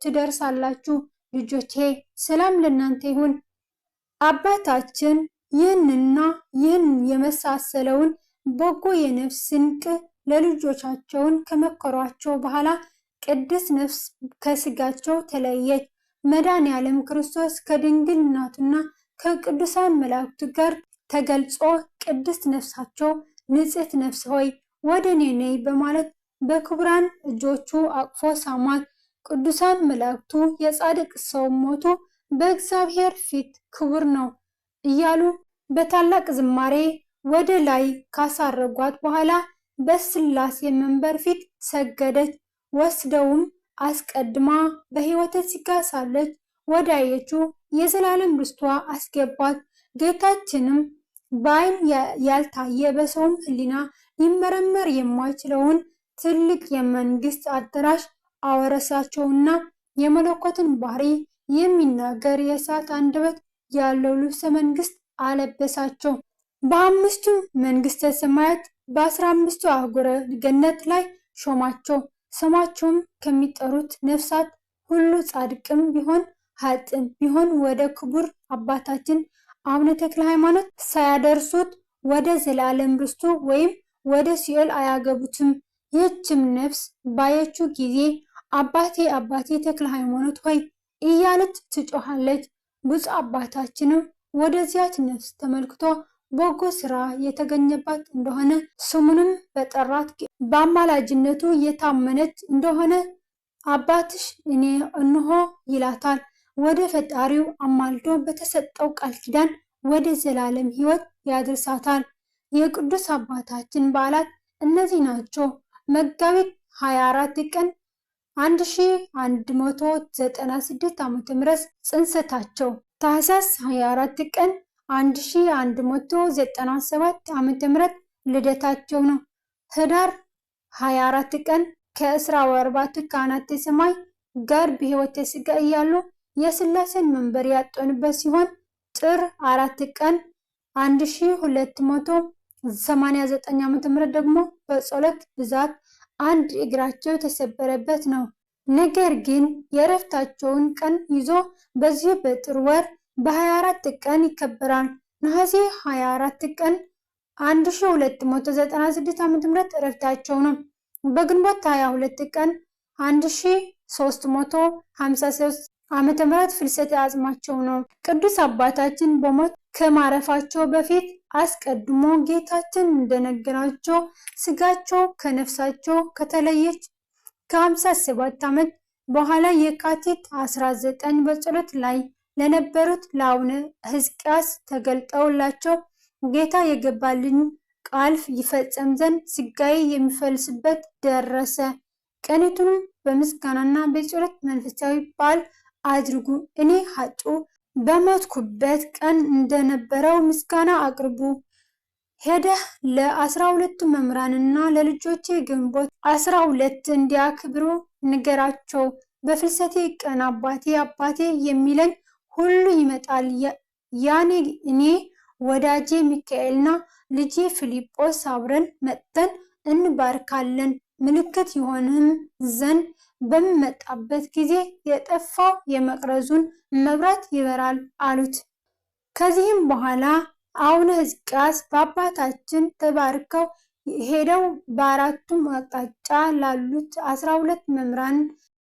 Speaker 1: ትደርሳላችሁ። ልጆቼ ሰላም ለእናንተ ይሁን። አባታችን ይህንና ይህን የመሳሰለውን በጎ የነፍስ ስንቅ ለልጆቻቸውን ከመከሯቸው በኋላ ቅድስት ነፍስ ከስጋቸው ተለየች። መድኃኔዓለም ክርስቶስ ከድንግል እናቱና ከቅዱሳን መላእክቱ ጋር ተገልጾ ቅድስት ነፍሳቸው ንጽሕት ነፍስ ሆይ ወደ እኔ ነይ በማለት በክቡራን እጆቹ አቅፎ ሳሟት። ቅዱሳን መላእክቱ የጻድቅ ሰው ሞቱ በእግዚአብሔር ፊት ክቡር ነው እያሉ በታላቅ ዝማሬ ወደ ላይ ካሳረጓት በኋላ በሥላሴ መንበር ፊት ሰገደች። ወስደውም አስቀድማ በሕይወተ ሥጋ ሳለች ወዳየችው የዘላለም ርስቷ አስገባት። ጌታችንም በዓይን ያልታየ በሰውም ሕሊና ሊመረመር የማይችለውን ትልቅ የመንግስት አዳራሽ አወረሳቸውና የመለኮትን ባህሪ የሚናገር የእሳት አንደበት ያለው ልብሰ መንግስት አለበሳቸው። በ5ቱ መንግስተ ሰማያት በ15ቱ አህጉረ ገነት ላይ ሾማቸው። ስማቸውም ከሚጠሩት ነፍሳት ሁሉ ጻድቅም ቢሆን ኃጥእም ቢሆን ወደ ክቡር አባታችን አቡነ ተክለ ሃይማኖት ሳያደርሱት ወደ ዘላለም ርስቱ ወይም ወደ ሲኦል አያገቡትም። ይህችም ነፍስ ባየችው ጊዜ አባቴ አባቴ ተክለ ሃይማኖት ሆይ እያለች ትጮኻለች። ብፁዕ አባታችንም ወደዚያች ነፍስ ተመልክቶ በጎ ስራ የተገኘባት እንደሆነ ስሙንም በጠራት በአማላጅነቱ የታመነች እንደሆነ አባትሽ እኔ እንሆ ይላታል። ወደ ፈጣሪው አማልዶ በተሰጠው ቃል ኪዳን ወደ ዘላለም ሕይወት ያደርሳታል። የቅዱስ አባታችን በዓላት እነዚህ ናቸው። መጋቢት 24 ቀን 1196 ዓ.ም ጽንሰታቸው፣ ታኅሳስ 24 ቀን 1197 ዓ.ም ልደታቸው ነው። ህዳር 24 ቀን ከእስራ ወአርባዕቱ ካህናተ ሰማይ ጋር በሕይወተ ሥጋ እያሉ የሥላሴን መንበር ያጠኑበት ሲሆን ጥር 4 ቀን 1289 ዓ.ም ደግሞ በጸሎት ብዛት አንድ እግራቸው የተሰበረበት ነው። ነገር ግን የእረፍታቸውን ቀን ይዞ በዚህ በጥር ወር በ24 ቀን ይከበራል። ነሐሴ 24 ቀን 1296 ዓ.ም እረፍታቸው ነው። በግንቦት 22 ቀን 1353 ዓመተ ምህረት ፍልሰተ አጽማቸው ነው። ቅዱስ አባታችን በሞት ከማረፋቸው በፊት አስቀድሞ ጌታችን እንደነገራቸው ስጋቸው ከነፍሳቸው ከተለየች ከ57 ዓመት በኋላ የካቲት 19 በጸሎት ላይ ለነበሩት ለአቡነ ሕዝቅያስ ተገልጠውላቸው ጌታ የገባልኝ ቃል ይፈጸም ዘንድ ስጋዬ የሚፈልስበት ደረሰ። ቀኒቱንም በምስጋናና በጸሎት መንፈሳዊ በዓል አድርጉ። እኔ ኃጥእ በሞትኩበት ቀን እንደነበረው ምስጋና አቅርቡ። ሄደህ ለ12ቱ መምህራንና ለልጆቼ ግንቦት 12 እንዲያከብሩ ንገራቸው። በፍልሰቴ ቀን አባቴ አባቴ የሚለኝ ሁሉ ይመጣል። ያኔ እኔ ወዳጄ ሚካኤልና ልጄ ፊልጶስ አብረን መጥተን እንባርካለን። ምልክት ይሆንም ዘንድ በሚመጣበት ጊዜ የጠፋው የመቅረዙን መብራት ይበራል አሉት። ከዚህም በኋላ አቡነ ሕዝቅያስ በአባታችን ተባርከው ሄደው በአራቱም አቅጣጫ ላሉት 12 መምህራን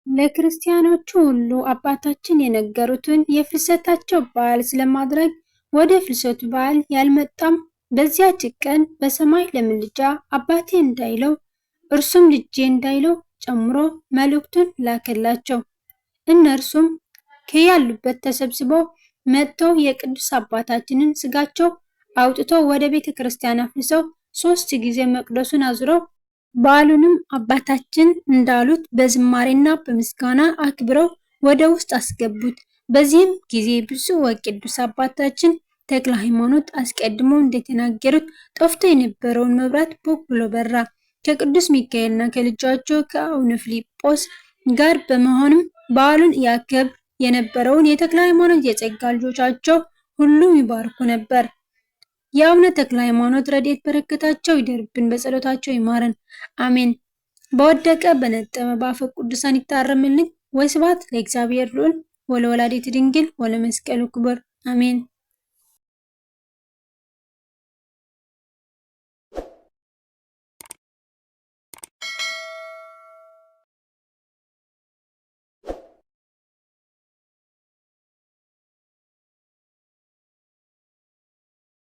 Speaker 1: ለክርስቲያኖቹ ሁሉ አባታችን የነገሩትን የፍልሰታቸው በዓል ስለማድረግ ወደ ፍልሰቱ በዓል ያልመጣም በዚያች ቀን በሰማይ ለምልጃ አባቴ እንዳይለው እርሱም ልጄ እንዳይለው ጨምሮ መልእክቱን ላከላቸው። እነርሱም ከያሉበት ተሰብስበው መጥተው የቅዱስ አባታችንን ስጋቸው አውጥተው ወደ ቤተ ክርስቲያን አፍልሰው 3 ጊዜ መቅደሱን አዙረው በዓሉንም አባታችን እንዳሉት በዝማሬና በምስጋና አክብረው ወደ ውስጥ አስገቡት። በዚህም ጊዜ ብፁዕ ወቅዱስ አባታችን ተክለ ሃይማኖት አስቀድሞ እንደተናገሩት ጠፍቶ የነበረውን መብራት ቦግ ብሎ በራ። ከቅዱስ ሚካኤልና ከልጃቸው ከአቡነ ፊልጶስ ጋር በመሆንም በዓሉን ያከብር የነበረውን የተክለ ሃይማኖት የጸጋ ልጆቻቸው ሁሉም ይባርኩ ነበር። የአቡነ ተክለ ሃይማኖት ረድኤት በረከታቸው ይደርብን፣ በጸሎታቸው ይማረን፣ አሜን። በወደቀ በነጠበ በአፈ ቅዱሳን ይታረምልኝ። ወስብሐት ለእግዚአብሔር ልዑል ወለወላዲቱ ድንግል ወለመስቀሉ ክቡር፣ አሜን።